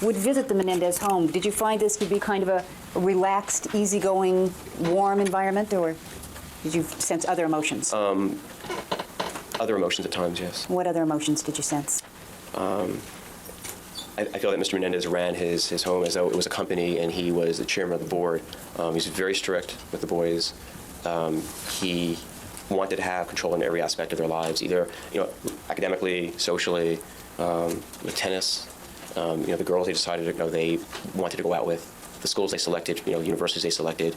would visit the Menendez home, did you find this to be kind of a relaxed, easygoing, warm environment, or did you sense other emotions? Other emotions at times, yes. What other emotions did you sense? I feel that Mr. Menendez ran his home as though it was a company and he was the chairman of the board. He's very strict with the boys. He wanted to have control in every aspect of their lives, either academically, socially, with tennis. The girls they decided they wanted to go out with, the schools they selected, universities they selected.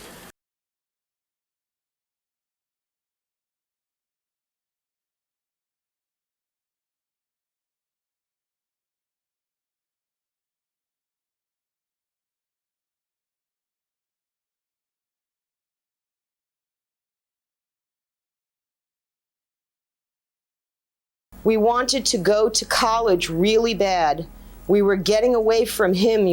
We wanted to go to college really bad. We were getting away from him,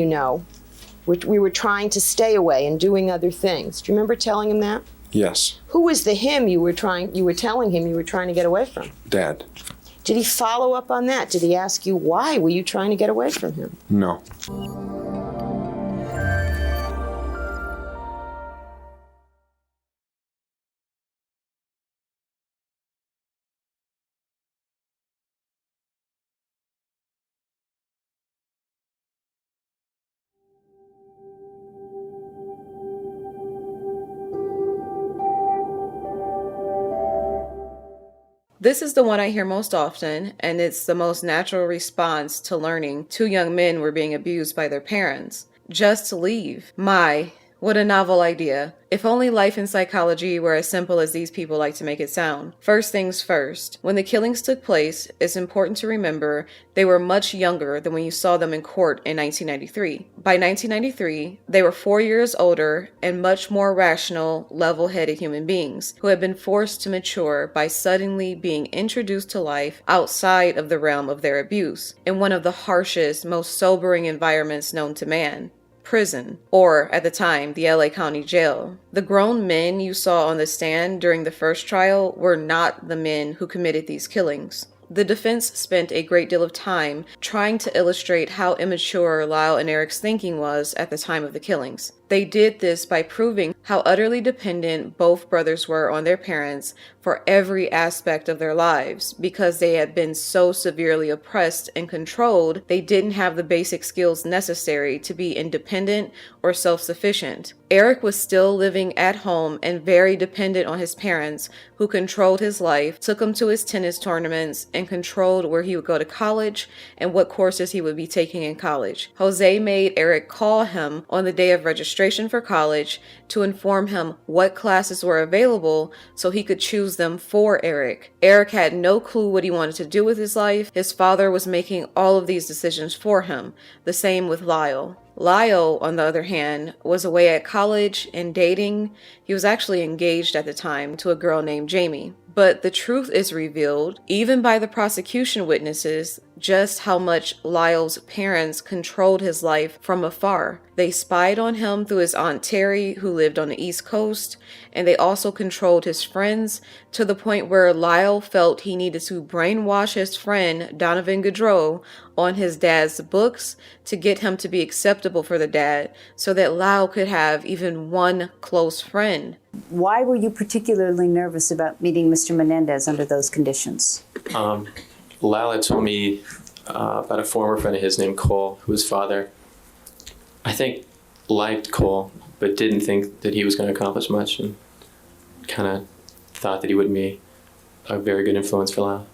We were trying to stay away and doing other things. Do you remember telling him that? Yes. Who was the him you were telling him you were trying to get away from? Dad. Did he follow up on that? Did he ask you why were you trying to get away from him? No. This is the one I hear most often, and it's the most natural response to learning two young men were being abused by their parents. Just to leave. My, what a novel idea. If only life in psychology were as simple as these people like to make it sound. First things first, when the killings took place, it's important to remember they were much younger than when you saw them in court in 1993. By 1993, they were 4 years older and much more rational, level-headed human beings who had been forced to mature by suddenly being introduced to life outside of the realm of their abuse, in one of the harshest, most sobering environments known to man. Prison, or at the time, the LA County Jail. The grown men you saw on the stand during the first trial were not the men who committed these killings. The defense spent a great deal of time trying to illustrate how immature Lyle and Erik's thinking was at the time of the killings. They did this by proving how utterly dependent both brothers were on their parents for every aspect of their lives. Because they had been so severely oppressed and controlled, they didn't have the basic skills necessary to be independent or self-sufficient. Erik was still living at home and very dependent on his parents, who controlled his life, took him to his tennis tournaments, and controlled where he would go to college and what courses he would be taking in college. Jose made Erik call him on the day of registration for college to inform him what classes were available so he could choose them for Erik. Erik had no clue what he wanted to do with his life. His father was making all of these decisions for him. The same with Lyle. Lyle, on the other hand, was away at college and dating. He was actually engaged at the time to a girl named Jamie. But the truth is revealed, even by the prosecution witnesses, just how much Lyle's parents controlled his life from afar. They spied on him through his Aunt Terry, who lived on the East Coast, and they also controlled his friends to the point where Lyle felt he needed to brainwash his friend, Donovan Gaudreau, on his dad's books to get him to be acceptable for the dad so that Lyle could have even one close friend. Why were you particularly nervous about meeting Mr. Menendez under those conditions? Lyle had told me about a former friend of his named Cole, whose father, I think, liked Cole, but didn't think that he was going to accomplish much, and kind of thought that he wouldn't be a very good influence for Lyle.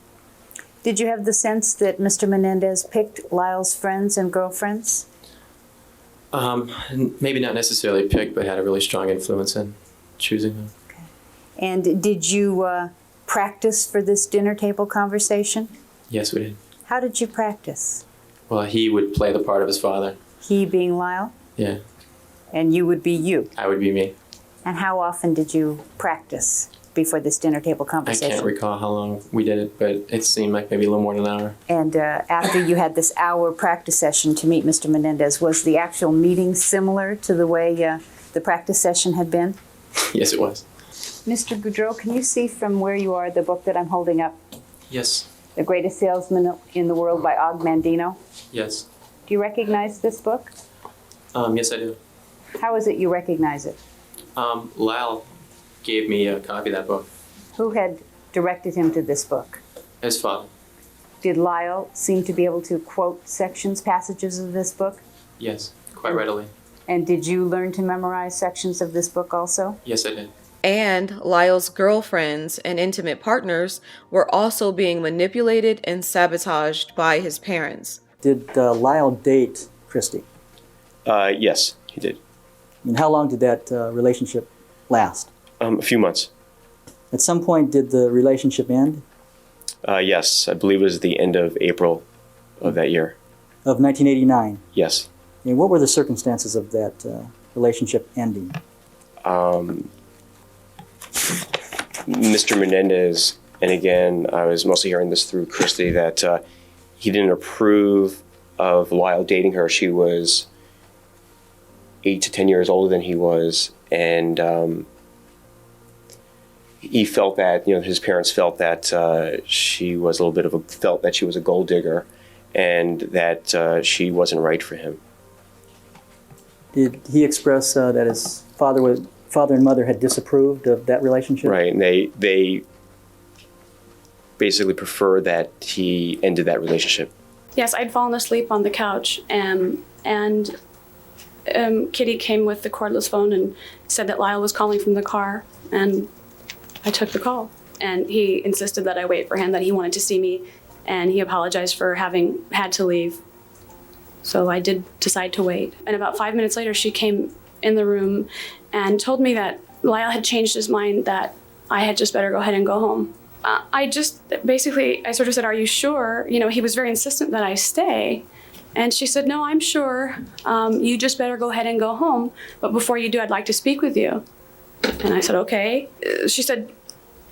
Did you have the sense that Mr. Menendez picked Lyle's friends and girlfriends? Maybe not necessarily picked, but had a really strong influence in choosing them. Okay. And did you practice for this dinner table conversation? Yes, we did. How did you practice? Well, he would play the part of his father. He being Lyle? Yeah. And you would be you? I would be me. And how often did you practice before this dinner table conversation? I can't recall how long we did it, but it seemed like maybe a little more than an hour. And after you had this hour practice session to meet Mr. Menendez, was the actual meeting similar to the way the practice session had been? Yes, it was. Mr. Gaudreau, can you see from where you are the book that I'm holding up? Yes. The Greatest Salesman in the World by Og Mandino? Yes. Do you recognize this book? Yes, I do. How is it you recognize it? Lyle gave me a copy of that book. Who had directed him to this book? His father. Did Lyle seem to be able to quote sections, passages of this book? Yes, quite readily. And did you learn to memorize sections of this book also? Yes, I did. And Lyle's girlfriends and intimate partners were also being manipulated and sabotaged by his parents. Did Lyle date Christy? Yes, he did. And how long did that relationship last? A few months. At some point, did the relationship end? Yes, I believe it was the end of April of that year. Of 1989? Yes. And what were the circumstances of that relationship ending? Mr. Menendez, and again, I was mostly hearing this through Christy, that he didn't approve of Lyle dating her. She was 8 to 10 years older than he was, and he felt that, his parents felt that she was a little bit of felt that she was a gold digger, and that she wasn't right for him. Did he express that his father and mother had disapproved of that relationship? Right, and they basically preferred that he ended that relationship. Yes, I'd fallen asleep on the couch, and Kitty came with the cordless phone and said that Lyle was calling from the car, and I took the call. And he insisted that I wait for him, that he wanted to see me, and he apologized for having had to leave. So I did decide to wait. And about 5 minutes later, she came in the room and told me that Lyle had changed his mind, that I had just better go ahead and go home. I sort of said, "Are you sure?" He was very insistent that I stay. And she said, "No, I'm sure. You just better go ahead and go home. But before you do, I'd like to speak with you." And I said, "Okay." She said,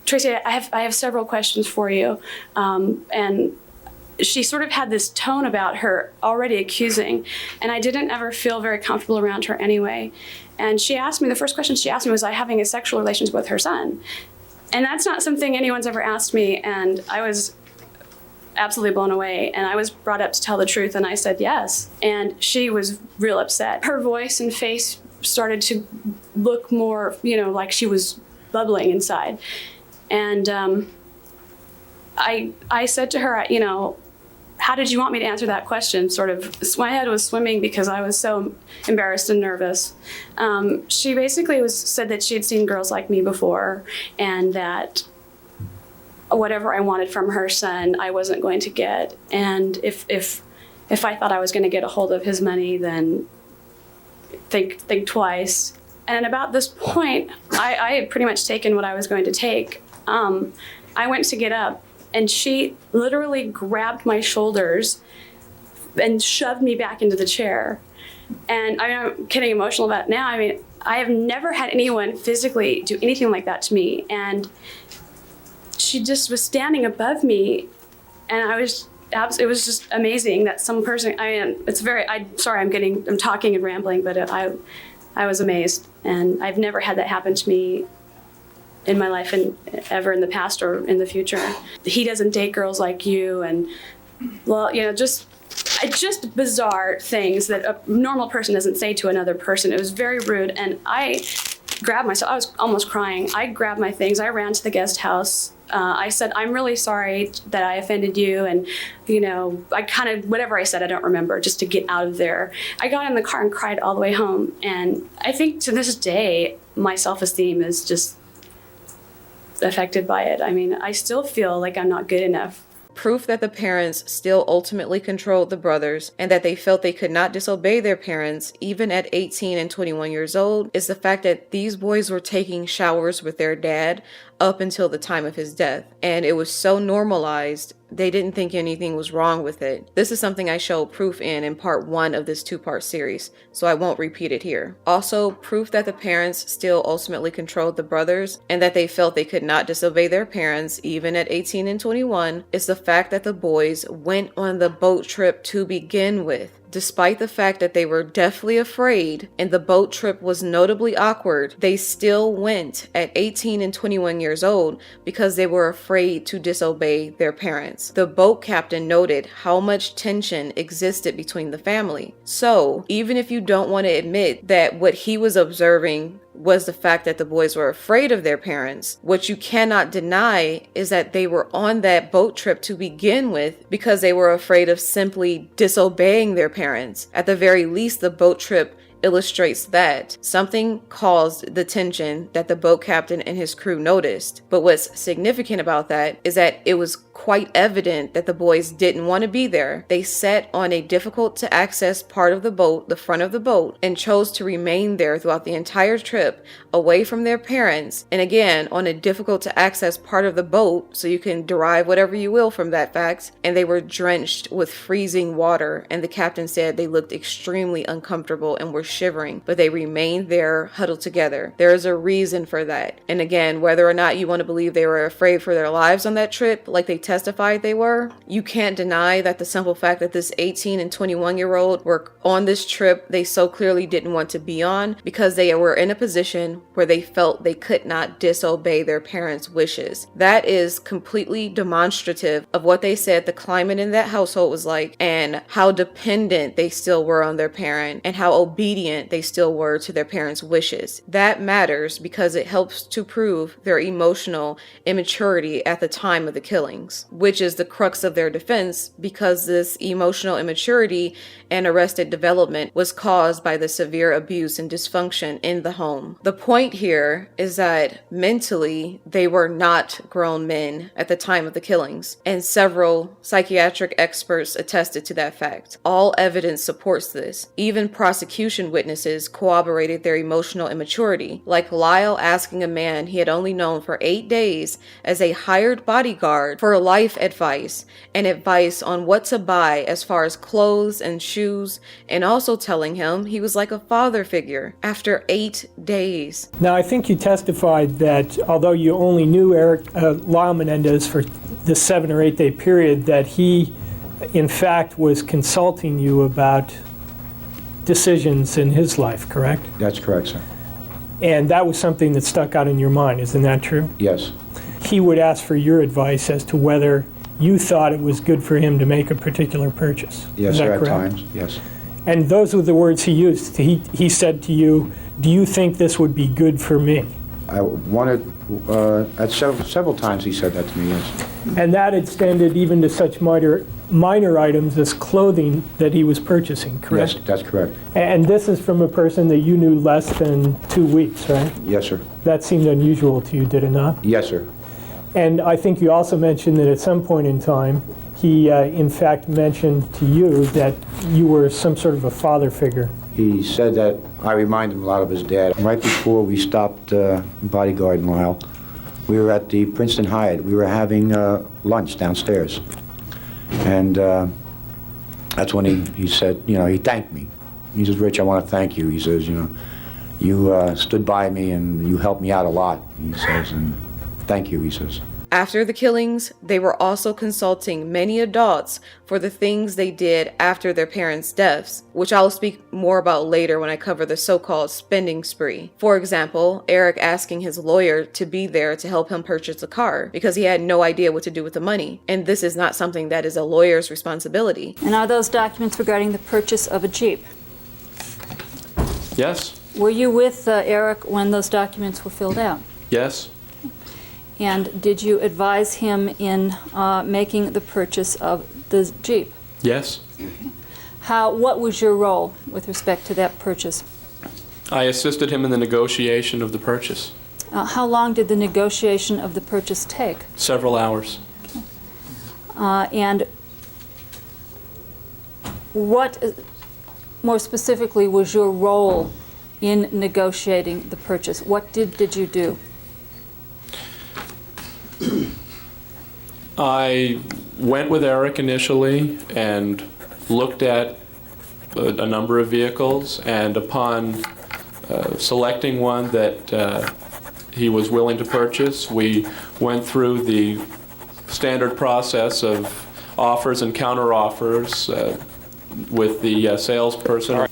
"Tracy, I have several questions for you." And she sort of had this tone about her, already accusing, and I didn't ever feel very comfortable around her anyway. And the first question she asked me was, I having a sexual relations with her son? And that's not something anyone's ever asked me, and I was absolutely blown away, and I was brought up to tell the truth, and I said yes. And she was real upset. Her voice and face started to look more, like she was bubbling inside. And I said to her, how did you want me to answer that question? Sort of, my head was swimming because I was so embarrassed and nervous. She basically said that she had seen girls like me before, and that whatever I wanted from her son, I wasn't going to get. And if I thought I was going to get a hold of his money, then think twice. And about this point, I had pretty much taken what I was going to take. I went to get up, and she literally grabbed my shoulders and shoved me back into the chair. And I'm getting emotional about it now. I have never had anyone physically do anything like that to me. And she just was standing above me, and it was just amazing that some person, I'm sorry, I'm talking and rambling, but I was amazed. And I've never had that happen to me in my life, and ever in the past or in the future. He doesn't date girls like you, and just bizarre things that a normal person doesn't say to another person. It was very rude, and I grabbed myself. I was almost crying. I grabbed my things. I ran to the guest house. I said, "I'm really sorry that I offended you," and I kind of, whatever I said, I don't remember, just to get out of there. I got in the car and cried all the way home, and I think to this day my self-esteem is just affected by it. I still feel like I'm not good enough. Proof that the parents still ultimately controlled the brothers and that they felt they could not disobey their parents even at 18 and 21 years old is the fact that these boys were taking showers with their dad up until the time of his death. And it was so normalized, they didn't think anything was wrong with it. This is something I show proof in part 1 of this 2-part series, so I won't repeat it here. Also, proof that the parents still ultimately controlled the brothers and that they felt they could not disobey their parents even at 18 and 21 is the fact that the boys went on the boat trip to begin with. Despite the fact that they were deathly afraid and the boat trip was notably awkward, they still went at 18 and 21 years old because they were afraid to disobey their parents. The boat captain noted how much tension existed between the family. So, even if you don't want to admit that what he was observing was the fact that the boys were afraid of their parents, what you cannot deny is that they were on that boat trip to begin with because they were afraid of simply disobeying their parents. At the very least, the boat trip illustrates that something caused the tension that the boat captain and his crew noticed. But what's significant about that is that it was quite evident that the boys didn't want to be there. They sat on a difficult to access part of the boat, the front of the boat, and chose to remain there throughout the entire trip, away from their parents, and again, on a difficult to access part of the boat, so you can derive whatever you will from that fact, and they were drenched with freezing water, and the captain said they looked extremely uncomfortable and were shivering, but they remained there huddled together. There is a reason for that. And again, whether or not you want to believe they were afraid for their lives on that trip, like they testified they were, you can't deny that the simple fact that this 18 and 21-year-old were on this trip they so clearly didn't want to be on because they were in a position where they felt they could not disobey their parents' wishes. That is completely demonstrative of what they said the climate in that household was like and how dependent they still were on their parent and how obedient they still were to their parents' wishes. That matters because it helps to prove their emotional immaturity at the time of the killings, which is the crux of their defense because this emotional immaturity and arrested development was caused by the severe abuse and dysfunction in the home. The point here is that mentally they were not grown men at the time of the killings, and several psychiatric experts attested to that fact. All evidence supports this. Even prosecution witnesses corroborated their emotional immaturity, like Lyle asking a man he had only known for 8 days as a hired bodyguard for life advice and advice on what to buy as far as clothes and shoes, and also telling him he was like a father figure after 8 days. Now, I think you testified that although you only knew Lyle Menendez for the 7 or 8 day period, that he, in fact, was consulting you about decisions in his life, correct? That's correct, sir. And that was something that stuck out in your mind, isn't that true? Yes. He would ask for your advice as to whether you thought it was good for him to make a particular purchase. Yes, Is that sir, at correct? times, yes. And those were the words he used. He said to you, do you think this would be good for me? I wanted, at several times he said that to me, yes. And that extended even to such minor items as clothing that he was purchasing, correct? Yes, that's correct. And this is from a person that you knew less than 2 weeks, right? Yes, sir. That seemed unusual to you, did it not? Yes, sir. And I think you also mentioned that at some point in time, he in fact mentioned to you that you were some sort of a father figure. He said that I remind him a lot of his dad. Right before we stopped bodyguarding Lyle, we were at the Princeton Hyatt. We were having lunch downstairs. And that's when he said, he thanked me. He says, Rich, I want to thank you. He says, you stood by me and you helped me out a lot, he says, and thank you, he says. After the killings, they were also consulting many adults for the things they did after their parents' deaths, which I'll speak more about later when I cover the so-called spending spree. For example, Erik asking his lawyer to be there to help him purchase a car because he had no idea what to do with the money. And this is not something that is a lawyer's responsibility. And are those documents regarding the purchase of a Jeep? Yes. Were you with Erik when those documents were filled out? Yes. And did you advise him in making the purchase of the Jeep? Yes. What was your role with respect to that purchase? I assisted him in the negotiation of the purchase. How long did the negotiation of the purchase take? Several hours. And what, more specifically, was your role in negotiating the purchase? What did you do? I went with Erik initially and looked at a number of vehicles, and upon selecting one that he was willing to purchase, we went through the standard process of offers and counteroffers, with the salesperson.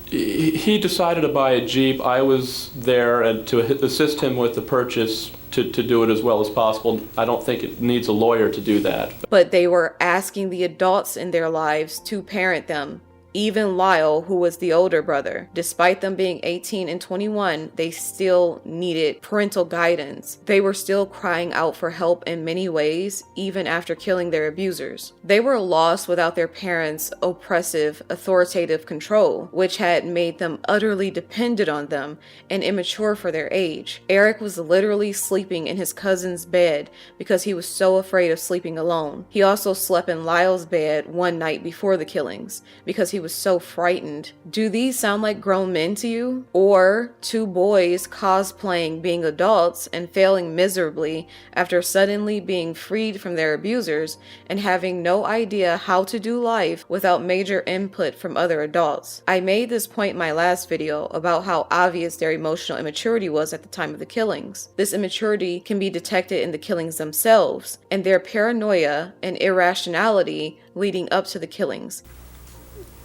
He decided to buy a Jeep. I was there and to assist him with the purchase to do it as well as possible. I don't think it needs a lawyer to do that. But they were asking the adults in their lives to parent them. Even Lyle, who was the older brother, despite them being 18 and 21, they still needed parental guidance. They were still crying out for help in many ways, even after killing their abusers. They were lost without their parents' oppressive, authoritative control, which had made them utterly dependent on them and immature for their age. Erik was literally sleeping in his cousin's bed because he was so afraid of sleeping alone. He also slept in Lyle's bed one night before the killings because he was so frightened. Do these sound like grown men to you? Or two boys cosplaying being adults and failing miserably after suddenly being freed from their abusers and having no idea how to do life without major input from other adults? I made this point in my last video about how obvious their emotional immaturity was at the time of the killings. This immaturity can be detected in the killings themselves and their paranoia and irrationality leading up to the killings.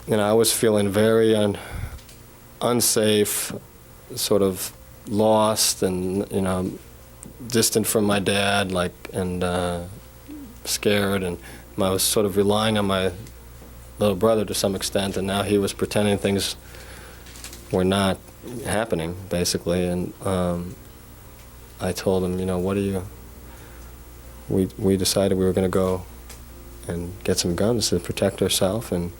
I was feeling very unsafe, sort of lost and, distant from my dad, and scared. And I was sort of relying on my little brother to some extent, and now he was pretending things were not happening, basically. And I told him, we decided we were going to go and get some guns to protect ourselves. And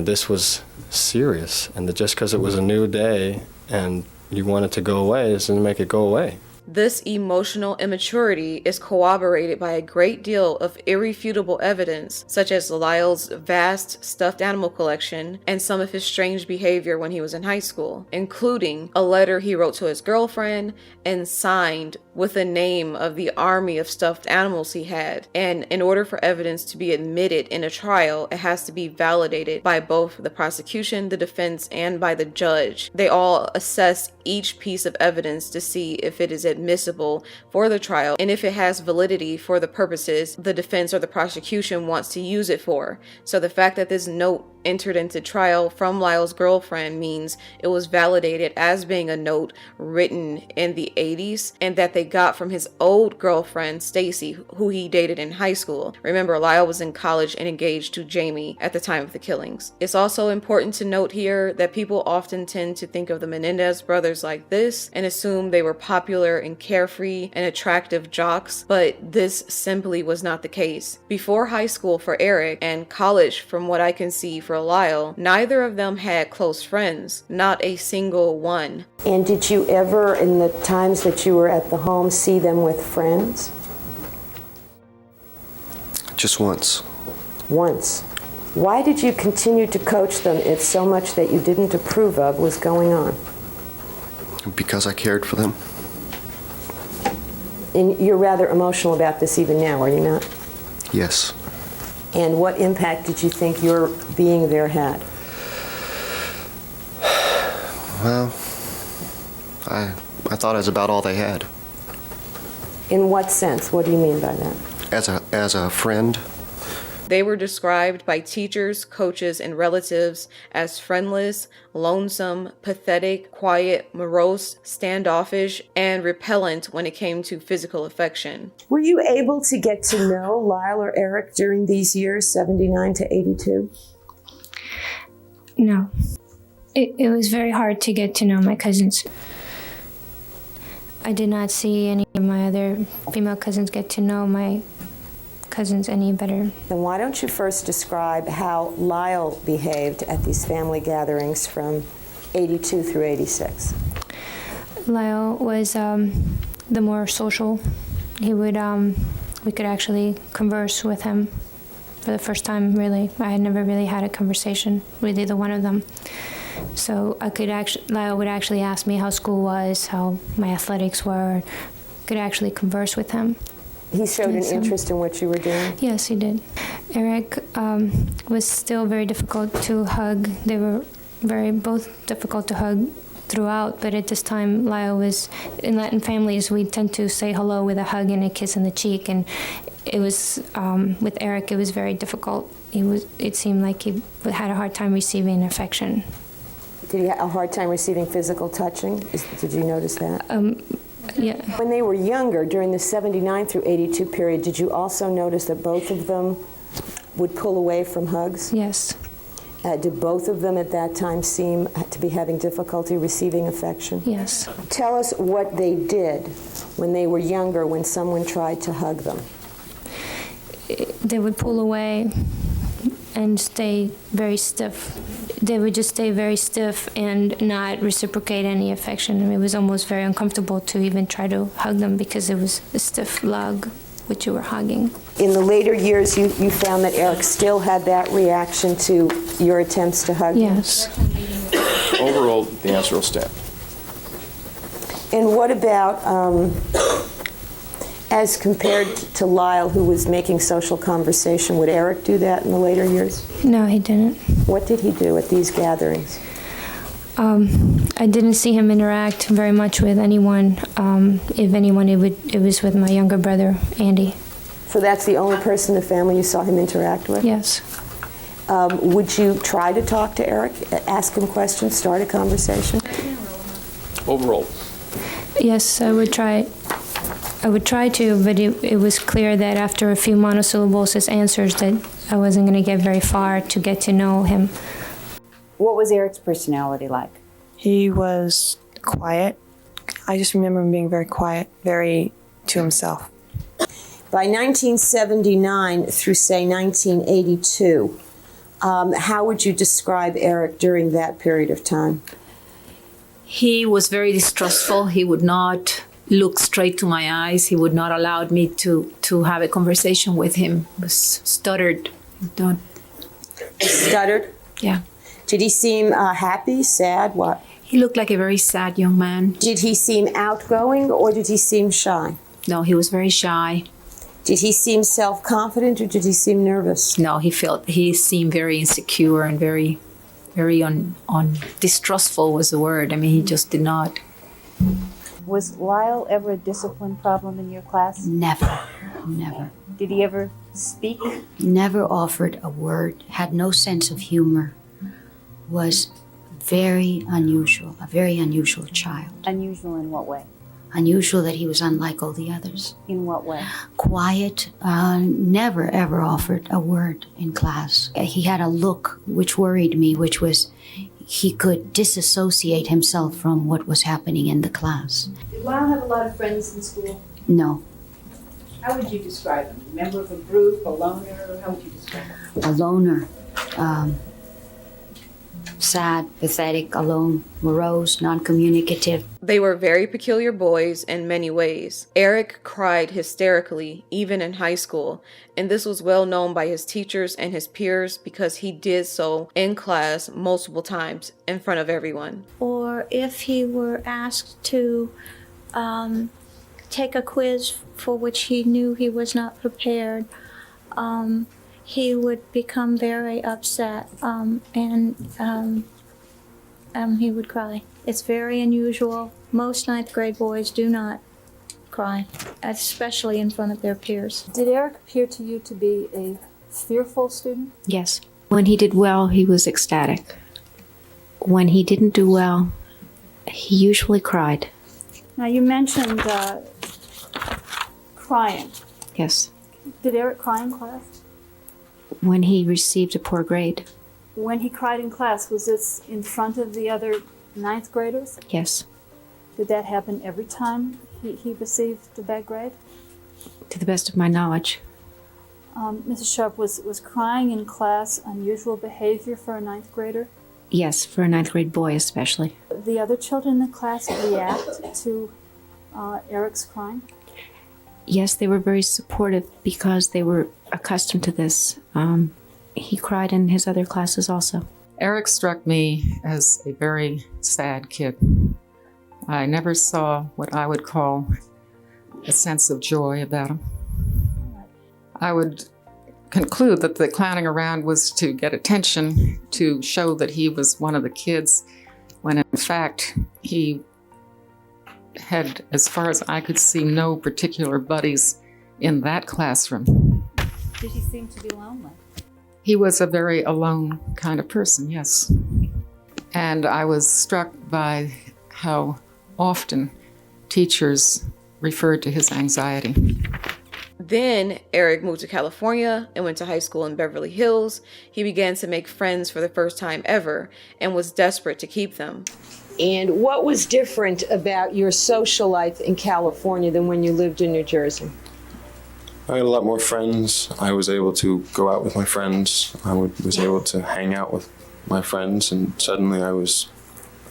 this was serious, and just because it was a new day and you want it to go away doesn't make it go away. This emotional immaturity is corroborated by a great deal of irrefutable evidence, such as Lyle's vast stuffed animal collection and some of his strange behavior when he was in high school, including a letter he wrote to his girlfriend and signed with the name of the army of stuffed animals he had. And in order for evidence to be admitted in a trial, it has to be validated by both the prosecution, the defense, and by the judge. They all assess each piece of evidence to see if it is admissible for the trial and if it has validity for the purposes the defense or the prosecution wants to use it for. So the fact that this note entered into trial from Lyle's girlfriend means it was validated as being a note written in the 80s and that they got from his old girlfriend Stacy, who he dated in high school. Remember, Lyle was in college and engaged to Jamie at the time of the killings. It's also important to note here that people often tend to think of the Menendez brothers like this and assume they were popular and carefree and attractive jocks, but this simply was not the case. Before high school for Erik and college, from what I can see for Lyle, neither of them had close friends, not a single one. And did you ever, in the times that you were at the home, see them with friends? Just once. Once. Why did you continue to coach them if so much that you didn't approve of was going on? Because I cared for them. And you're rather emotional about this even now, are you not? Yes. And what impact did you think your being there had? Well, I thought it was about all they had. In what sense? What do you mean by that? As a friend. They were described by teachers, coaches, and relatives as friendless, lonesome, pathetic, quiet, morose, standoffish, and repellent when it came to physical affection. Were you able to get to know Lyle or Erik during these years, 79 to 82? No. It was very hard to get to know my cousins. I did not see any of my other female cousins get to know my cousins any better. Then why don't you first describe how Lyle behaved at these family gatherings from 82 through 86? Lyle was the more social. He would, we could actually converse with him for the first time, really. I had never really had a conversation with either one of them. So Lyle would actually ask me how school was, how my athletics were, could actually converse with him. He showed an interest in what you were doing? Yes, he did. Erik was still very difficult to hug. They were both difficult to hug throughout, but at this time, Lyle was, in Latin families, we tend to say hello with a hug and a kiss on the cheek, and it was, with Erik, it was very difficult. It seemed like he had a hard time receiving affection. Did he have a hard time receiving physical touching? Did you notice that? Yeah. When they were younger, during the 79 through 82 period, did you also notice that both of them would pull away from hugs? Yes. Did both of them at that time seem to be having difficulty receiving affection? Yes. Tell us what they did when they were younger, when someone tried to hug them. They would pull away and stay very stiff. They would just stay very stiff and not reciprocate any affection. I mean, it was almost very uncomfortable to even try to hug them because it was a stiff lug which you were hugging. In the later years, you found that Erik still had that reaction to your attempts to hug him? Yes. Overall, the answer will stand. And what about, as compared to Lyle, who was making social conversation, would Erik do that in the later years? No, he didn't. What did he do at these gatherings? I didn't see him interact very much with anyone. If anyone, it was with my younger brother, Andy. So that's the only person in the family you saw him interact with? Yes. Would you try to talk to Erik, ask him questions, start a conversation? Overall. Yes, I would try. I would try to, but it was clear that after a few monosyllables as answers that I wasn't going to get very far to get to know him. What was Erik's personality like? He was quiet. I just remember him being very quiet, very to himself. By 1979 through, say, 1982, how would you describe Erik during that period of time? He was very distrustful. He would not look straight to my eyes. He would not allow me to have a conversation with him. He was stuttered. Stuttered? Yeah. Did he seem happy, sad, what? He looked like a very sad young man. Did he seem outgoing or did he seem shy? No, he was very shy. Did he seem self-confident or did he seem nervous? No, he seemed very insecure and very distrustful was the word. I mean, he just did not. Was Lyle ever a discipline problem in your class? Never, never. Did he ever speak? Never offered a word, had no sense of humor, was very unusual, a very unusual child. Unusual in what way? Unusual that he was unlike all the others. In what way? Quiet, never ever offered a word in class. He had a look which worried me, which was he could disassociate himself from what was happening in the class. Did Lyle have a lot of friends in school? No. How would you describe him? A member of a group, a loner? How would you describe him? A loner. Sad, pathetic, alone, morose, non-communicative. They were very peculiar boys in many ways. Erik cried hysterically, even in high school, and this was well known by his teachers and his peers because he did so in class multiple times in front of everyone. Or if he were asked to take a quiz for which he knew he was not prepared, he would become very upset and he would cry. It's very unusual. Most ninth grade boys do not cry, especially in front of their peers. Did Erik appear to you to be a fearful student? Yes. When he did well, he was ecstatic. When he didn't do well, he usually cried. Now you mentioned crying. Yes. Did Erik cry in class? When he received a poor grade. When he cried in class, was this in front of the other ninth graders? Yes. Did that happen every time he received a bad grade? To the best of my knowledge. Mrs. Sharp, was crying in class unusual behavior for a ninth grader? Yes, for a ninth grade boy especially. The other children in the class react to Erik's crying? Yes, they were very supportive because they were accustomed to this. He cried in his other classes also. Erik struck me as a very sad kid. I never saw what I would call a sense of joy about him. I would conclude that the clowning around was to get attention, to show that he was one of the kids when in fact he had, as far as I could see, no particular buddies in that classroom. Did he seem to be lonely? He was a very alone kind of person, yes. And I was struck by how often teachers referred to his anxiety. Then Erik moved to California and went to high school in Beverly Hills. He began to make friends for the first time ever and was desperate to keep them. And what was different about your social life in California than when you lived in New Jersey? I had a lot more friends. I was able to go out with my friends. I was able to hang out with my friends, and suddenly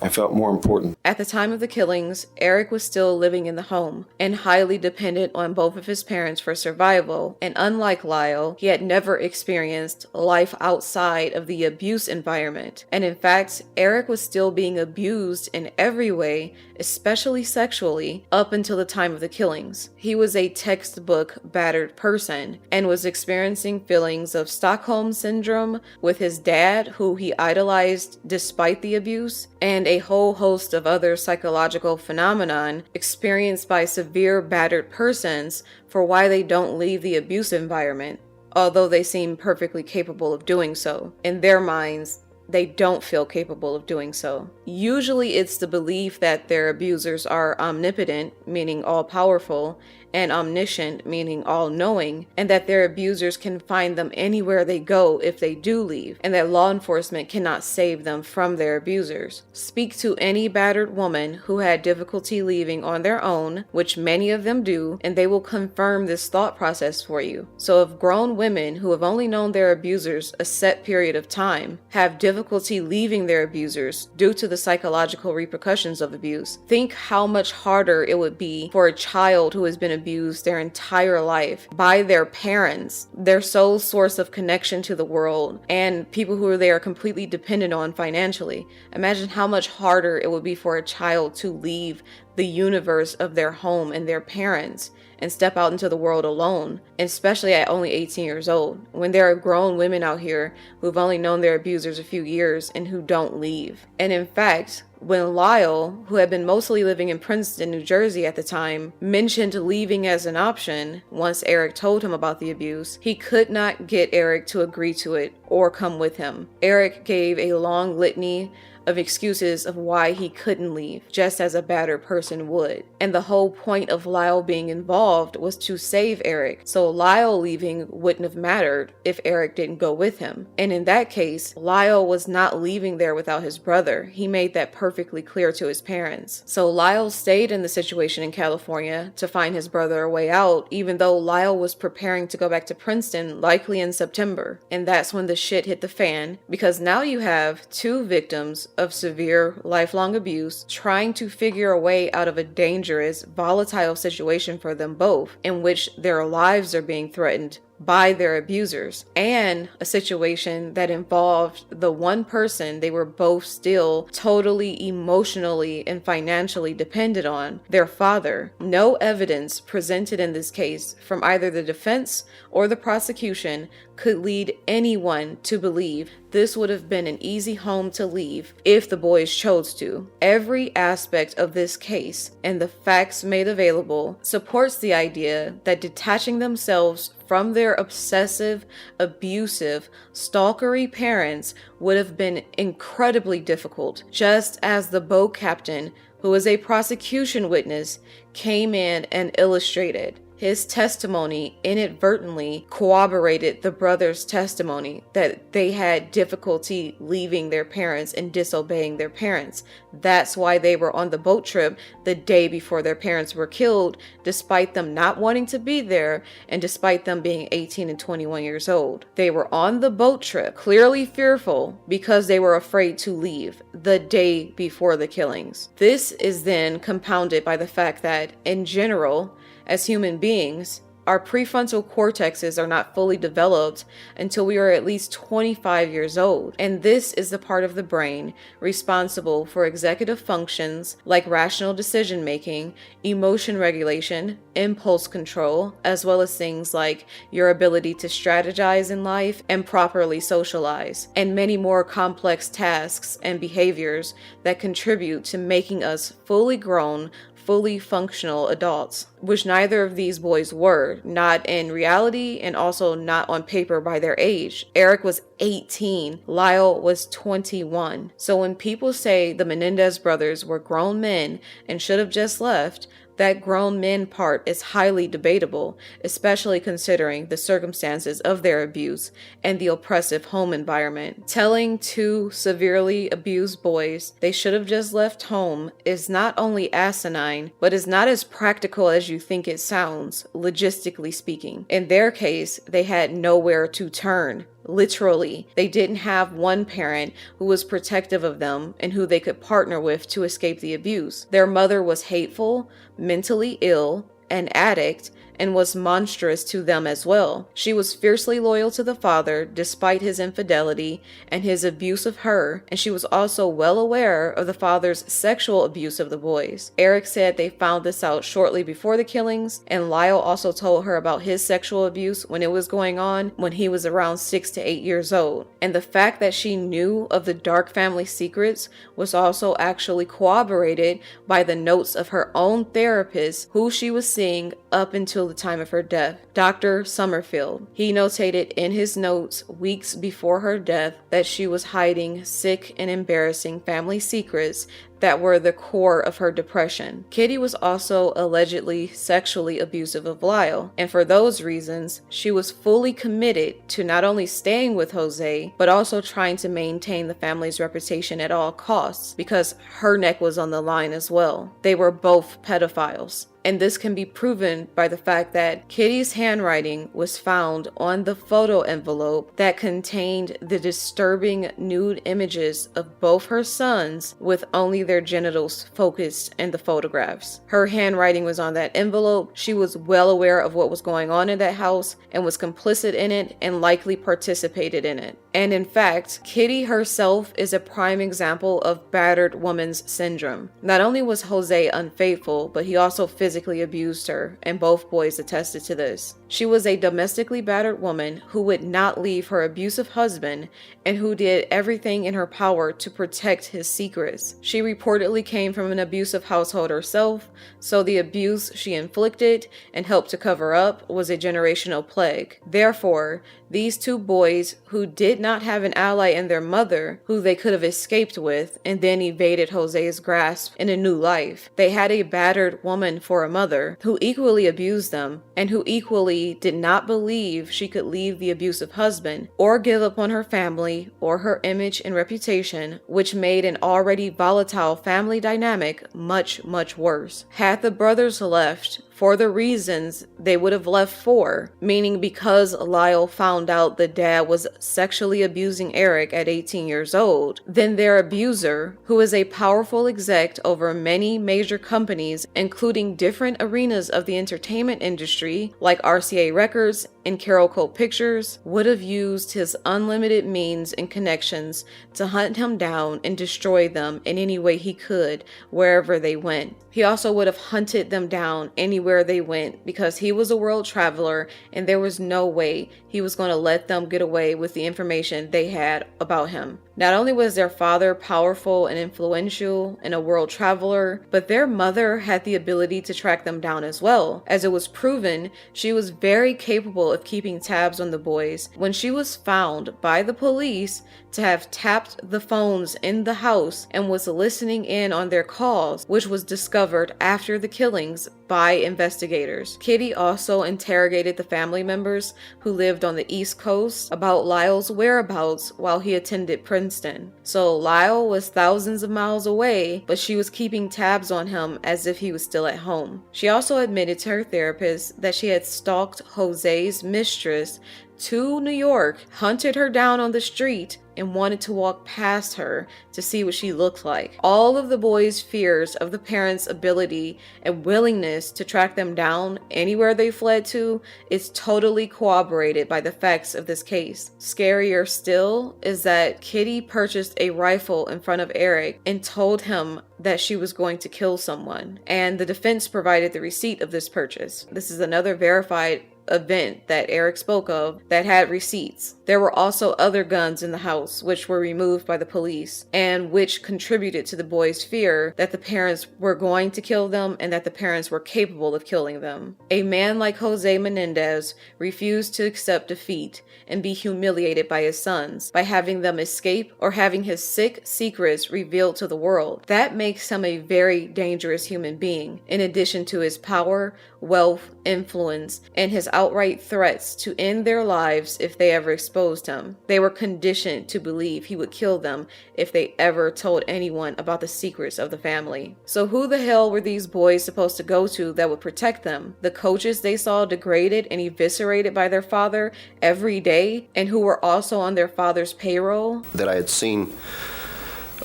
I felt more important. At the time of the killings, Erik was still living in the home and highly dependent on both of his parents for survival. And unlike Lyle, he had never experienced life outside of the abuse environment. And in fact, Erik was still being abused in every way, especially sexually, up until the time of the killings. He was a textbook battered person and was experiencing feelings of Stockholm syndrome with his dad, who he idolized despite the abuse, and a whole host of other psychological phenomenon experienced by severe battered persons for why they don't leave the abuse environment, although they seem perfectly capable of doing so. In their minds, they don't feel capable of doing so. Usually it's the belief that their abusers are omnipotent, meaning all-powerful, and omniscient, meaning all-knowing, and that their abusers can find them anywhere they go if they do leave, and that law enforcement cannot save them from their abusers. Speak to any battered woman who had difficulty leaving on their own, which many of them do, and they will confirm this thought process for you. So if grown women who have only known their abusers a set period of time have difficulty leaving their abusers due to the psychological repercussions of abuse, think how much harder it would be for a child who has been abused their entire life by their parents, their sole source of connection to the world, and people who they are completely dependent on financially. Imagine how much harder it would be for a child to leave the universe of their home and their parents and step out into the world alone, especially at only 18 years old, when there are grown women out here who've only known their abusers a few years and who don't leave. And in fact, when Lyle, who had been mostly living in Princeton, New Jersey at the time, mentioned leaving as an option once Erik told him about the abuse, he could not get Erik to agree to it or come with him. Erik gave a long litany of excuses of why he couldn't leave, just as a battered person would. And the whole point of Lyle being involved was to save Erik, so Lyle leaving wouldn't have mattered if Erik didn't go with him. And in that case, Lyle was not leaving there without his brother. He made that perfectly clear to his parents. So Lyle stayed in the situation in California to find his brother a way out, even though Lyle was preparing to go back to Princeton, likely in September. And that's when the shit hit the fan, because now you have two victims of severe lifelong abuse trying to figure a way out of a dangerous, volatile situation for them both, in which their lives are being threatened by their abusers, and a situation that involved the one person they were both still totally emotionally and financially dependent on, their father. No evidence presented in this case from either the defense or the prosecution could lead anyone to believe this would have been an easy home to leave if the boys chose to. Every aspect of this case and the facts made available supports the idea that detaching themselves from their obsessive, abusive, stalkery parents would have been incredibly difficult, just as the boat captain, who was a prosecution witness, came in and illustrated. His testimony inadvertently corroborated the brothers' testimony that they had difficulty leaving their parents and disobeying their parents. That's why they were on the boat trip the day before their parents were killed, despite them not wanting to be there and despite them being 18 and 21 years old. They were on the boat trip, clearly fearful because they were afraid to leave the day before the killings. This is then compounded by the fact that, in general, as human beings, Our prefrontal cortexes are not fully developed until we are at least 25 years old, and this is the part of the brain responsible for executive functions like rational decision making, emotion regulation, impulse control, as well as things like your ability to strategize in life and properly socialize, and many more complex tasks and behaviors that contribute to making us fully grown, fully functional adults, which neither of these boys were, not in reality and also not on paper by their age. Erik was 18, Lyle was 21. So when people say the Menendez brothers were grown men and should have just left, that grown men part is highly debatable, especially considering the circumstances of their abuse and the oppressive home environment. Telling two severely abused boys they should have just left home is not only asinine, but is not as practical as you think it sounds, logistically speaking. In their case, they had nowhere to turn. Literally, they didn't have one parent who was protective of them and who they could partner with to escape the abuse. Their mother was hateful, mentally ill, an addict, and was monstrous to them as well. She was fiercely loyal to the father despite his infidelity and his abuse of her, and she was also well aware of the father's sexual abuse of the boys. Erik said they found this out shortly before the killings, and Lyle also told her about his sexual abuse when it was going on when he was around 6 to 8 years old. And the fact that she knew of the dark family secrets was also actually corroborated by the notes of her own therapist, who she was seeing up until the time of her death, Dr. Summerfield. He notated in his notes weeks before her death that she was hiding sick and embarrassing family secrets that were the core of her depression. Kitty was also allegedly sexually abusive of Lyle, and for those reasons, she was fully committed to not only staying with Jose, but also trying to maintain the family's reputation at all costs, because her neck was on the line as well. They were both pedophiles. And this can be proven by the fact that Kitty's handwriting was found on the photo envelope that contained the disturbing nude images of both her sons with only their genitals focused in the photographs. Her handwriting was on that envelope. She was well aware of what was going on in that house and was complicit in it and likely participated in it. And in fact, Kitty herself is a prime example of battered woman's syndrome. Not only was Jose unfaithful, but he also physically abused her, and both boys attested to this. She was a domestically battered woman who would not leave her abusive husband and who did everything in her power to protect his secrets. She reportedly came from an abusive household herself, so the abuse she inflicted and helped to cover up was a generational plague. Therefore, these two boys who did not have an ally in their mother who they could have escaped with and then evaded Jose's grasp in a new life, they had a battered woman for a mother who equally abused them and who equally did not believe she could leave the abusive husband or give up on her family or her image and reputation, which made an already volatile family dynamic much, much worse. Had the brothers left for the reasons they would have left for, meaning because Lyle found out the dad was sexually abusing Erik at 18 years old, then their abuser, who is a powerful exec over many major companies, including different arenas of the entertainment industry like RCA Records and Carol Cole Pictures, would have used his unlimited means and connections to hunt him down and destroy them in any way he could wherever they went. He also would have hunted them down anywhere they went because he was a world traveler and there was no way he was going to let them get away with the information they had about him. Not only was their father powerful and influential and a world traveler, but their mother had the ability to track them down as well. As it was proven, she was very capable of keeping tabs on the boys when she was found by the police to have tapped the phones in the house and was listening in on their calls, which was discovered after the killings by investigators. Kitty also interrogated the family members who lived on the East Coast about Lyle's whereabouts while he attended Princeton. So Lyle was thousands of miles away, but she was keeping tabs on him as if he was still at home. She also admitted to her therapist that she had stalked Jose's mistress to New York, hunted her down on the street, and wanted to walk past her to see what she looked like. All of the boys' fears of the parents' ability and willingness to track them down anywhere they fled to is totally corroborated by the facts of this case. Scarier still is that Kitty purchased a rifle in front of Erik and told him that she was going to kill someone, and the defense provided the receipt of this purchase. This is another verified event that Erik spoke of that had receipts. There were also other guns in the house which were removed by the police and which contributed to the boys' fear that the parents were going to kill them and that the parents were capable of killing them. A man like Jose Menendez refused to accept defeat and be humiliated by his sons by having them escape or having his sick secrets revealed to the world. That makes him a very dangerous human being, in addition to his power, wealth, influence, and his outright threats to end their lives if they ever exposed him. They were conditioned to believe he would kill them if they ever told anyone about the secrets of the family. So who the hell were these boys supposed to go to that would protect them? The coaches they saw degraded and eviscerated by their father every day, and who were also on their father's payroll? That I had seen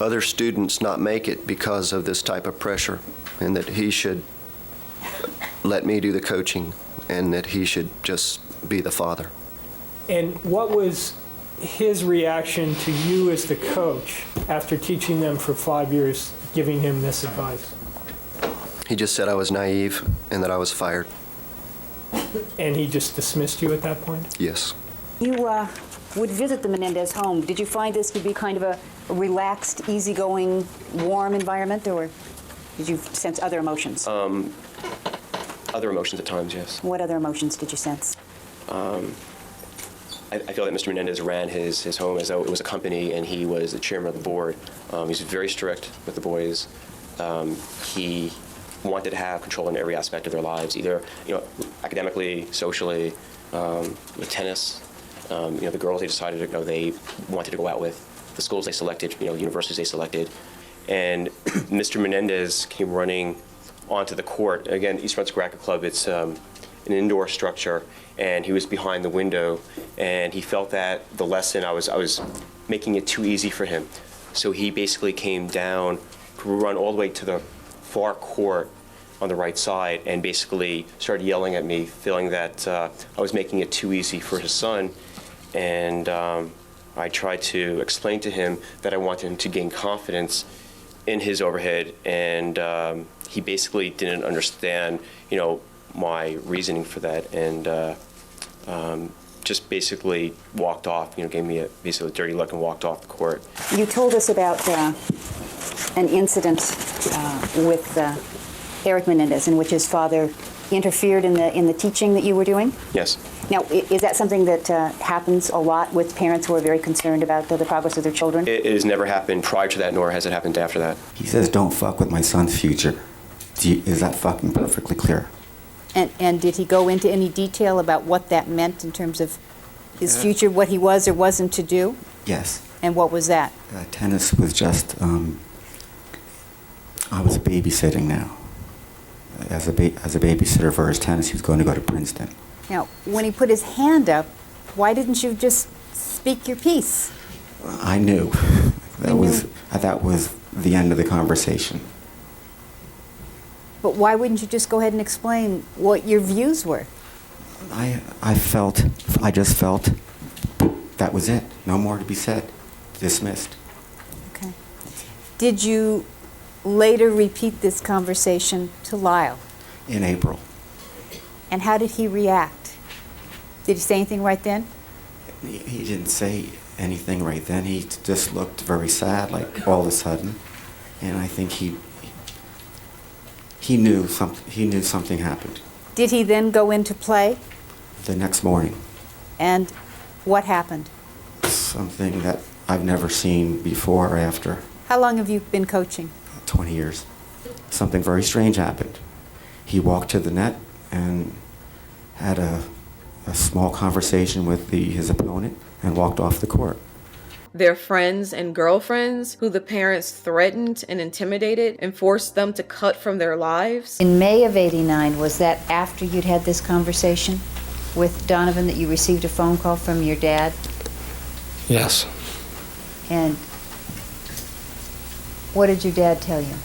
other students not make it because of this type of pressure, and that he should let me do the coaching, and that he should just be the father. And what was his reaction to you as the coach after teaching them for 5 years, giving him this advice? He just said I was naive and that I was fired. And he just dismissed you at that point? Yes. You would visit the Menendez home. Did you find this to be kind of a relaxed, easygoing, warm environment, or did you sense other emotions? Other emotions at times, yes. What other emotions did you sense? I feel that Mr. Menendez ran his home as though it was a company and he was the chairman of the board. He's very strict with the boys. He wanted to have control in every aspect of their lives, either academically, socially, with tennis. The girls they decided they wanted to go out with, the schools they selected, universities they selected. And Mr. Menendez came running onto the court. Again, East Brunswick Racquet Club, it's an indoor structure, and he was behind the window, and he felt that the lesson, I was making it too easy for him. So he basically came down, run all the way to the far court on the right side, and basically started yelling at me, feeling that I was making it too easy for his son. And I tried to explain to him that I wanted him to gain confidence in his overhead, and he basically didn't understand, my reasoning for that, and just basically walked off, gave me basically a dirty look and walked off the court. You told us about an incident with Erik Menendez in which his father interfered in the teaching that you were doing? Yes. Now, is that something that happens a lot with parents who are very concerned about the progress of their children? It has never happened prior to that, nor has it happened after that. He says, "Don't fuck with my son's future." Is that fucking perfectly clear? And did he go into any detail about what that meant in terms of his future, what he was or wasn't to do? Yes. And what was that? Tennis was just, I was babysitting now. As a babysitter for his tennis, he was going to go to Princeton. Now, when he put his hand up, why didn't you just speak your piece? I knew. That was the end of the conversation. But why wouldn't you just go ahead and explain what your views were? I just felt that was it. No more to be said. Dismissed. Okay. Did you later repeat this conversation to Lyle? In April. And how did he react? Did he say anything right then? He didn't say anything right then. He just looked very sad, like all of a sudden. And I think he knew something happened. Did he then go into play? The next morning. And what happened? Something that I've never seen before or after. How long have you been coaching? 20 years. Something very strange happened. He walked to the net and had a small conversation with his opponent and walked off the court. Their friends and girlfriends, who the parents threatened and intimidated and forced them to cut from their lives. In May of '89, was that after you'd had this conversation with Donovan that you received a phone call from your dad? Yes. And what did your dad tell you?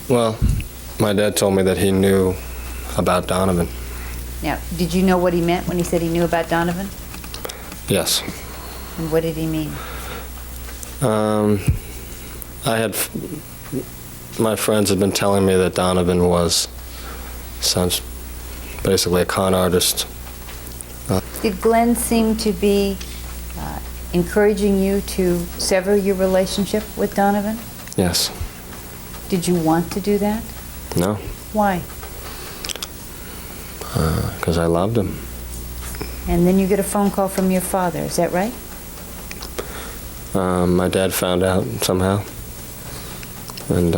Well, my dad told me that he knew about Donovan. Now, did you know what he meant when he said he knew about Donovan? Yes. And what did he mean? My friends had been telling me that Donovan sounds basically a con artist. Did Glenn seem to be encouraging you to sever your relationship with Donovan? Yes. Did you want to do that? No. Why? Because I loved him. And then you get a phone call from your father, is that right? My dad found out somehow and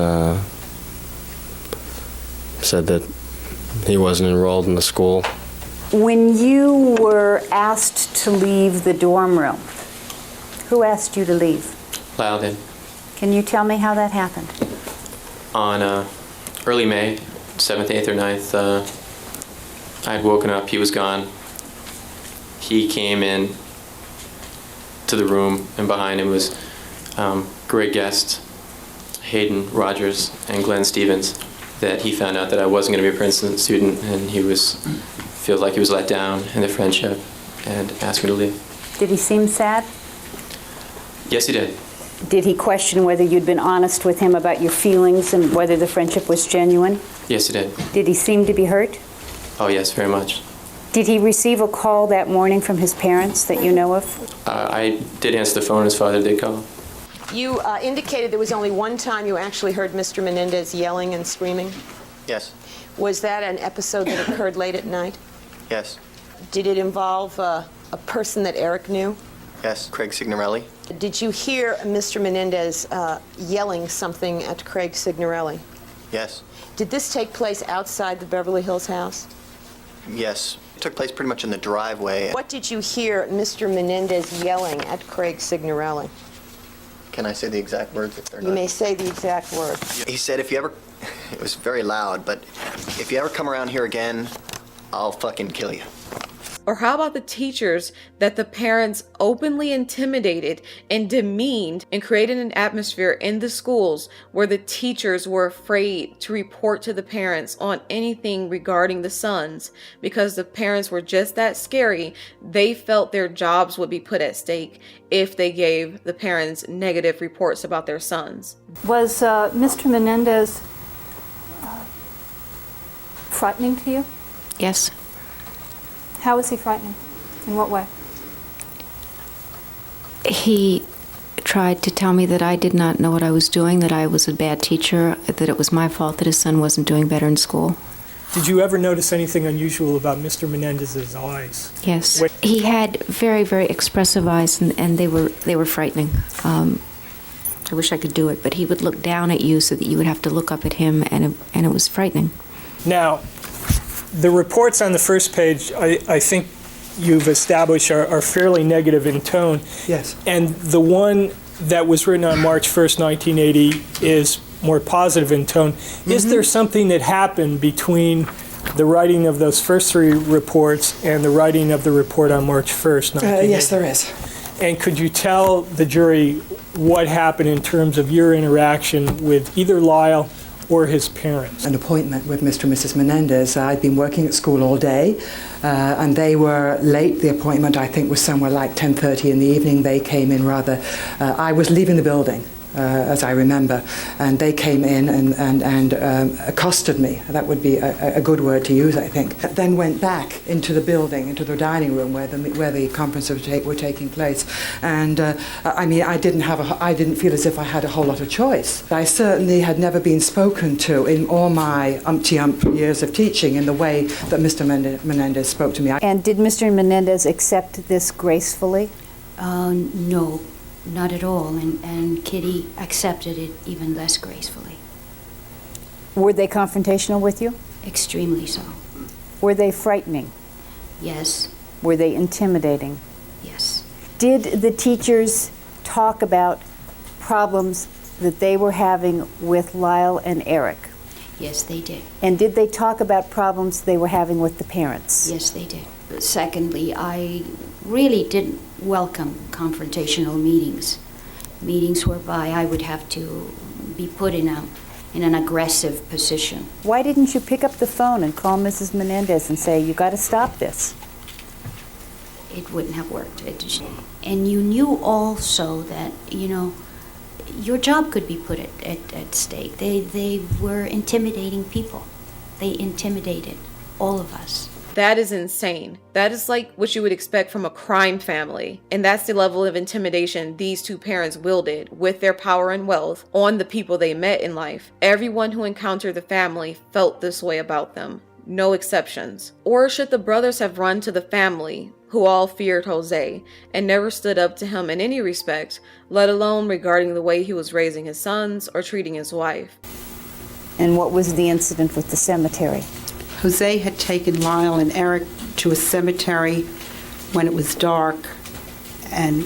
said that he wasn't enrolled in the school. When you were asked to leave the dorm room, who asked you to leave? Lyle did. Can you tell me how that happened? On early May, 7th, 8th, or 9th, I'd woken up, he was gone. He came in to the room, and behind him was Greg Guest, Hayden Rogers, and Glenn Stevens, that he found out that I wasn't going to be a Princeton student, and he feels like he was let down in the friendship, and asked me to leave. Did he seem sad? Yes, he did. Did he question whether you'd been honest with him about your feelings and whether the friendship was genuine? Yes, he did. Did he seem to be hurt? Oh, yes, very much. Did he receive a call that morning from his parents that you know of? I did answer the phone. His father did call. You indicated there was only one time you actually heard Mr. Menendez yelling and screaming. Yes. Was that an episode that occurred late at night? Yes. Did it involve a person that Erik knew? Yes, Craig Signorelli. Did you hear Mr. Menendez yelling something at Craig Signorelli? Yes. Did this take place outside the Beverly Hills house? Yes. It took place pretty much in the driveway. What did you hear Mr. Menendez yelling at Craig Signorelli? Can I say the exact words if they're not? You may say the exact words. He said, if you ever, it was very loud, but if you ever come around here again, I'll fucking kill you. Or how about the teachers that the parents openly intimidated and demeaned and created an atmosphere in the schools where the teachers were afraid to report to the parents on anything regarding the sons because the parents were just that scary. They felt their jobs would be put at stake if they gave the parents negative reports about their sons. Was Mr. Menendez frightening to you? Yes. How was he frightening? In what way? He tried to tell me that I did not know what I was doing, that I was a bad teacher, that it was my fault that his son wasn't doing better in school. Did you ever notice anything unusual about Mr. Menendez's eyes? Yes. He had very, very expressive eyes, and they were frightening. I wish I could do it, but he would look down at you so that you would have to look up at him, and it was frightening. Now, the reports on the first page, I think you've established are fairly negative in tone. Yes. And the one that was written on March 1st, 1980 is more positive in tone. Mm-hmm. Is there something that happened between the writing of those first three reports and the writing of the report on March 1st, 1980? Yes, there is. And could you tell the jury what happened in terms of your interaction with either Lyle or his parents? An appointment with Mr. and Mrs. Menendez. I'd been working at school all day, and they were late. The appointment, I think, was somewhere like 10:30 in the evening. They came in rather... I was leaving the building, as I remember, and they came in and accosted me. That would be a good word to use, I think. Then went back into the building, into the dining room where the conferences were taking place. And I mean, I didn't feel as if I had a whole lot of choice. I certainly had never been spoken to in all my umpty-ump years of teaching in the way that Mr. Menendez spoke to me. And did Mr. Menendez accept this gracefully? No. Not at all, and Kitty accepted it even less gracefully. Were they confrontational with you? Extremely so. Were they frightening? Yes. Were they intimidating? Yes. Did the teachers talk about problems that they were having with Lyle and Erik? Yes, they did. And did they talk about problems they were having with the parents? Yes, they did. Secondly, I really didn't welcome confrontational meetings. Meetings whereby I would have to be put in an aggressive position. Why didn't you pick up the phone and call Mrs. Menendez and say, you got to stop this? It wouldn't have worked. And you knew also that, your job could be put at stake. They were intimidating people. They intimidated all of us. That is insane. That is like what you would expect from a crime family. And that's the level of intimidation these two parents wielded with their power and wealth on the people they met in life. Everyone who encountered the family felt this way about them. No exceptions. Or should the brothers have run to the family, who all feared Jose, and never stood up to him in any respect, let alone regarding the way he was raising his sons or treating his wife? And what was the incident with the cemetery? Jose had taken Lyle and Erik to a cemetery when it was dark, and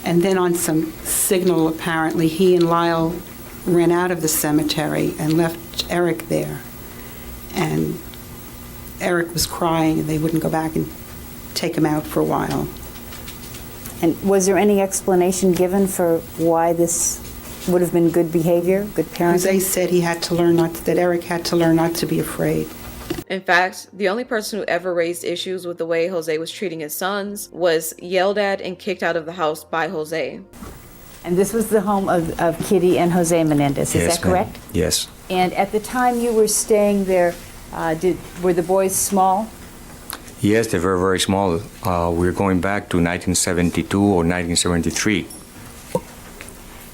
then on some signal, apparently, he and Lyle ran out of the cemetery and left Erik there. And Erik was crying, and they wouldn't go back and take him out for a while. And was there any explanation given for why this would have been good behavior, good parenting? Jose said that Erik had to learn not to be afraid. In fact, the only person who ever raised issues with the way Jose was treating his sons was yelled at and kicked out of the house by Jose. And this was the home of Kitty and Jose Menendez, is that correct? Ma'am. Yes. And at the time you were staying there, were the boys small? Yes, they were very small. We're going back to 1972 or 1973.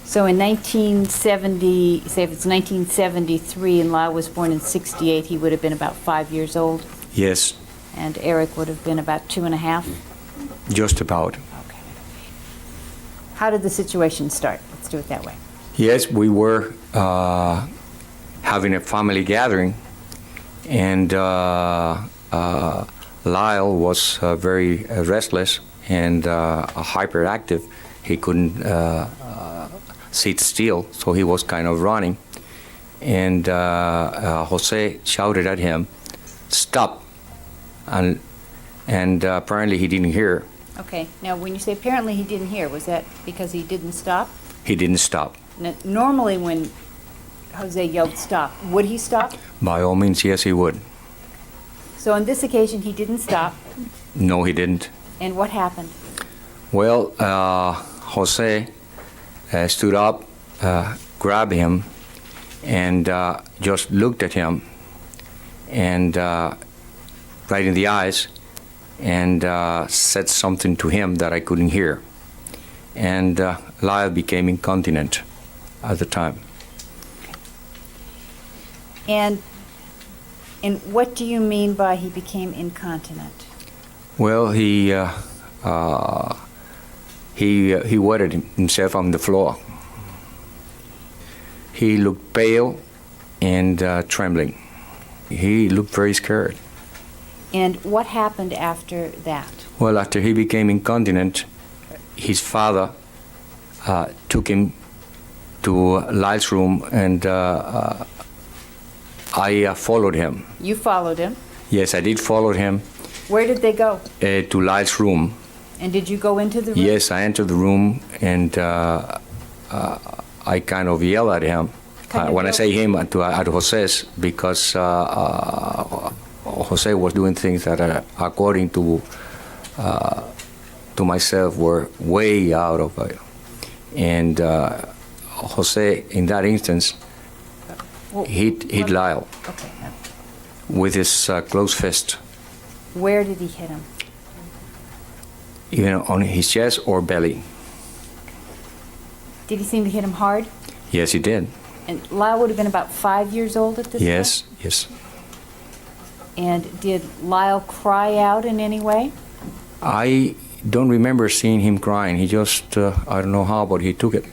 So in 1970, say if it's 1973 and Lyle was born in 68, he would have been about 5 years old? Yes. And Erik would have been about 2.5? Just about. Okay. How did the situation start? Let's do it that way. Yes, we were having a family gathering, and Lyle was very restless and hyperactive. He couldn't sit still, so he was kind of running. And Jose shouted at him, "Stop!" And apparently he didn't hear. Okay. Now, when you say apparently he didn't hear, was that because he didn't stop? He didn't stop. Now, normally when Jose yelled stop, would he stop? By all means, yes, he would. So on this occasion, he didn't stop. No, he didn't. And what happened? Well, Jose stood up, grabbed him, and just looked at him, and right in the eyes, and said something to him that I couldn't hear. And Lyle became incontinent at the time. And what do you mean by he became incontinent? Well, he wetted himself on the floor. He looked pale and trembling. He looked very scared. And what happened after that? Well, after he became incontinent, his father took him to Lyle's room, and I followed him. You followed him? Yes, I did follow him. Where did they go? To Lyle's room. And did you go into the room? Yes, I entered the room, and I kind of yelled at him. When I say him, at Jose's, because Jose was doing things that, according to myself, were way out of it. And Jose, in that instance, hit Lyle with his closed fist. Where did he hit him? On his chest or belly. Did he seem to hit him hard? Yes, he did. And Lyle would have been about 5 years old at this time? Yes, yes. And did Lyle cry out in any way? I don't remember seeing him crying. He just, I don't know how, but he took it.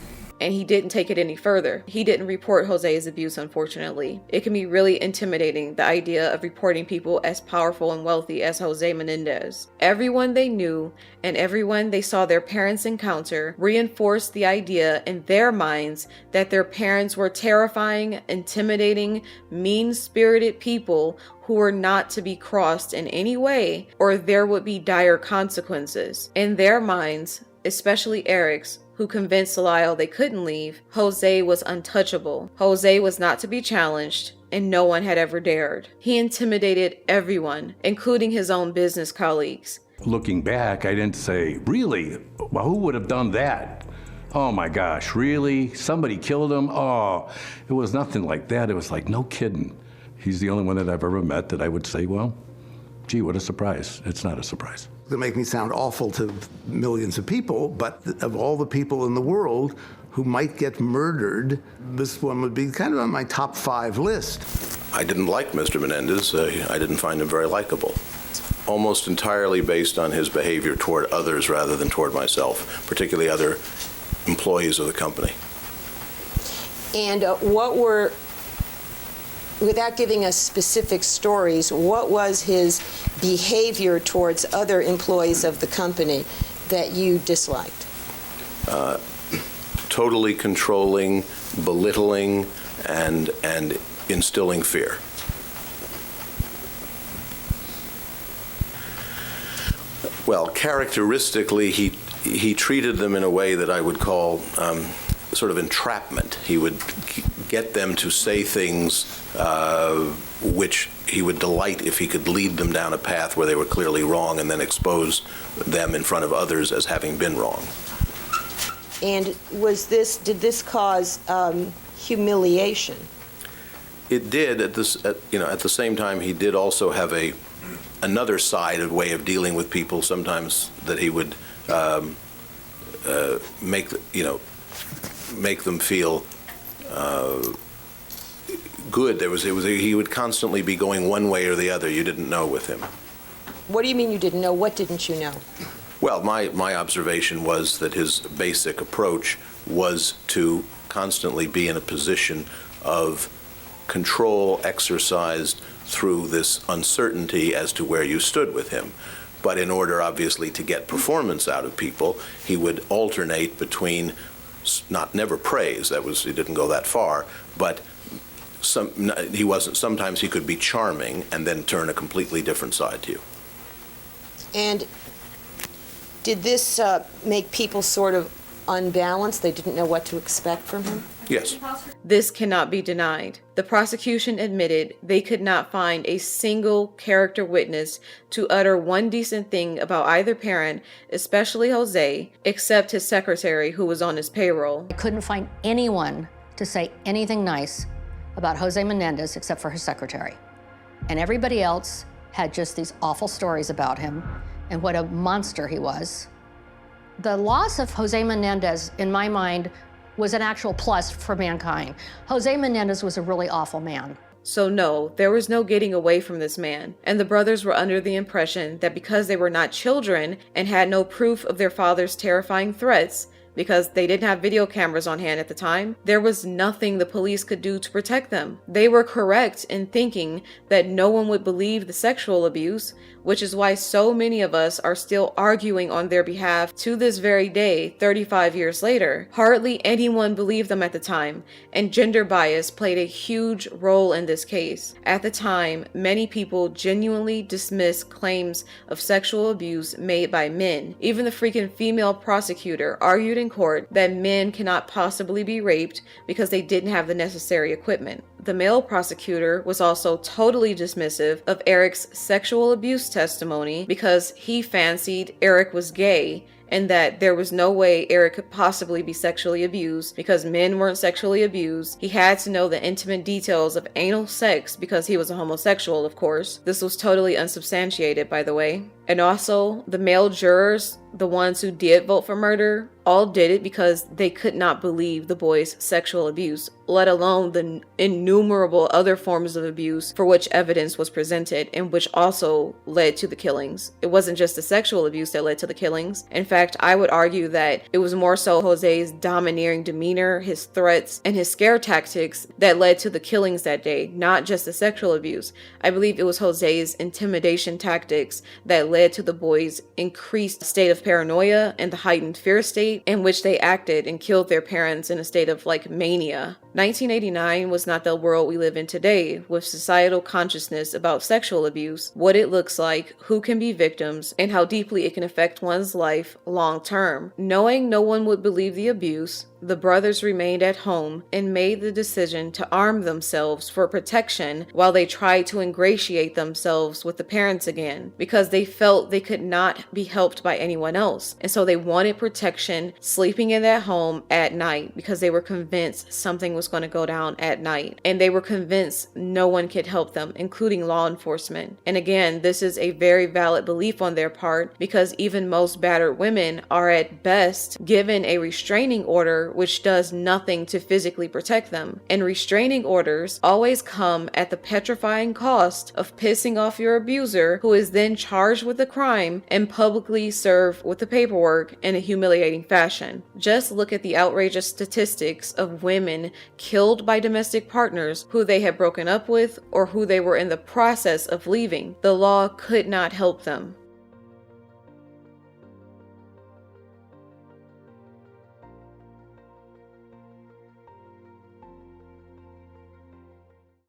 and he didn't take it any further. He didn't report Jose's abuse, unfortunately. It can be really intimidating, the idea of reporting people as powerful and wealthy as Jose Menendez. Everyone they knew and everyone they saw their parents encounter reinforced the idea in their minds that their parents were terrifying, intimidating, mean-spirited people who were not to be crossed in any way, or there would be dire consequences. In their minds, especially Erik's, who convinced Lyle they couldn't leave, Jose was untouchable. Jose was not to be challenged, and no one had ever dared. He intimidated everyone, including his own business colleagues. Looking back, I didn't say, really? Well, who would have done that? Oh my gosh, really? Somebody killed him? Oh, it was nothing like that. It was like, no kidding. He's the only one that I've ever met that I would say, well, gee, what a surprise. It's not a surprise. It'll make me sound awful to millions of people, but of all the people in the world who might get murdered, this one would be kind of on my top 5 list. I didn't like Mr. Menendez. I didn't find him very likable. Almost entirely based on his behavior toward others rather than toward myself, particularly other employees of the company. And without giving us specific stories, what was his behavior towards other employees of the company that you disliked? Totally controlling, belittling, and instilling fear. Well, characteristically, he treated them in a way that I would call sort of entrapment. He would get them to say things which he would delight if he could lead them down a path where they were clearly wrong and then expose them in front of others as having been wrong. And did this cause humiliation? It did. At the same time, he did also have another side, a way of dealing with people. Sometimes that he would make them feel good. He would constantly be going one way or the other. You didn't know with him. What do you mean you didn't know? What didn't you know? Well, my observation was that his basic approach was to constantly be in a position of control exercised through this uncertainty as to where you stood with him. But in order, obviously, to get performance out of people, he would alternate between never praise. He didn't go that far, but sometimes he could be charming and then turn a completely different side to you. And did this make people sort of unbalanced? They didn't know what to expect from him? Yes. This cannot be denied. The prosecution admitted they could not find a single character witness to utter one decent thing about either parent, especially Jose, except his secretary who was on his payroll. I couldn't find anyone to say anything nice about Jose Menendez except for his secretary. And everybody else had just these awful stories about him and what a monster he was. The loss of Jose Menendez, in my mind, was an actual plus for mankind. Jose Menendez was a really awful man. So no, there was no getting away from this man, and the brothers were under the impression that because they were not children and had no proof of their father's terrifying threats, because they didn't have video cameras on hand at the time, there was nothing the police could do to protect them. They were correct in thinking that no one would believe the sexual abuse, which is why so many of us are still arguing on their behalf to this very day, 35 years later. Hardly anyone believed them at the time, and gender bias played a huge role in this case. At the time, many people genuinely dismissed claims of sexual abuse made by men. Even the freaking female prosecutor argued in court that men cannot possibly be raped because they didn't have the necessary equipment. The male prosecutor was also totally dismissive of Erik's sexual abuse testimony because he fancied Erik was gay and that there was no way Erik could possibly be sexually abused because men weren't sexually abused. He had to know the intimate details of anal sex because he was a homosexual, of course. This was totally unsubstantiated, by the way. And also, the male jurors the ones who did vote for murder, all did it because they could not believe the boys' sexual abuse, let alone the innumerable other forms of abuse for which evidence was presented and which also led to the killings. It wasn't just the sexual abuse that led to the killings. In fact, I would argue that it was more so Jose's domineering demeanor, his threats, and his scare tactics that led to the killings that day, not just the sexual abuse. I believe it was Jose's intimidation tactics that led to the boys' increased state of paranoia and the heightened fear state in which they acted and killed their parents in a state of like mania. 1989 was not the world we live in today, with societal consciousness about sexual abuse, what it looks like, who can be victims, and how deeply it can affect one's life long term. Knowing no one would believe the abuse, the brothers remained at home and made the decision to arm themselves for protection while they tried to ingratiate themselves with the parents again, because they felt they could not be helped by anyone else. And so they wanted protection sleeping in that home at night because they were convinced something was going to go down at night. And they were convinced no one could help them, including law enforcement. And again, this is a very valid belief on their part, because even most battered women are at best given a restraining order which does nothing to physically protect them. And restraining orders always come at the petrifying cost of pissing off your abuser, who is then charged with the crime and publicly served with the paperwork in a humiliating fashion. Just look at the outrageous statistics of women killed by domestic partners who they had broken up with or who they were in the process of leaving. The law could not help them.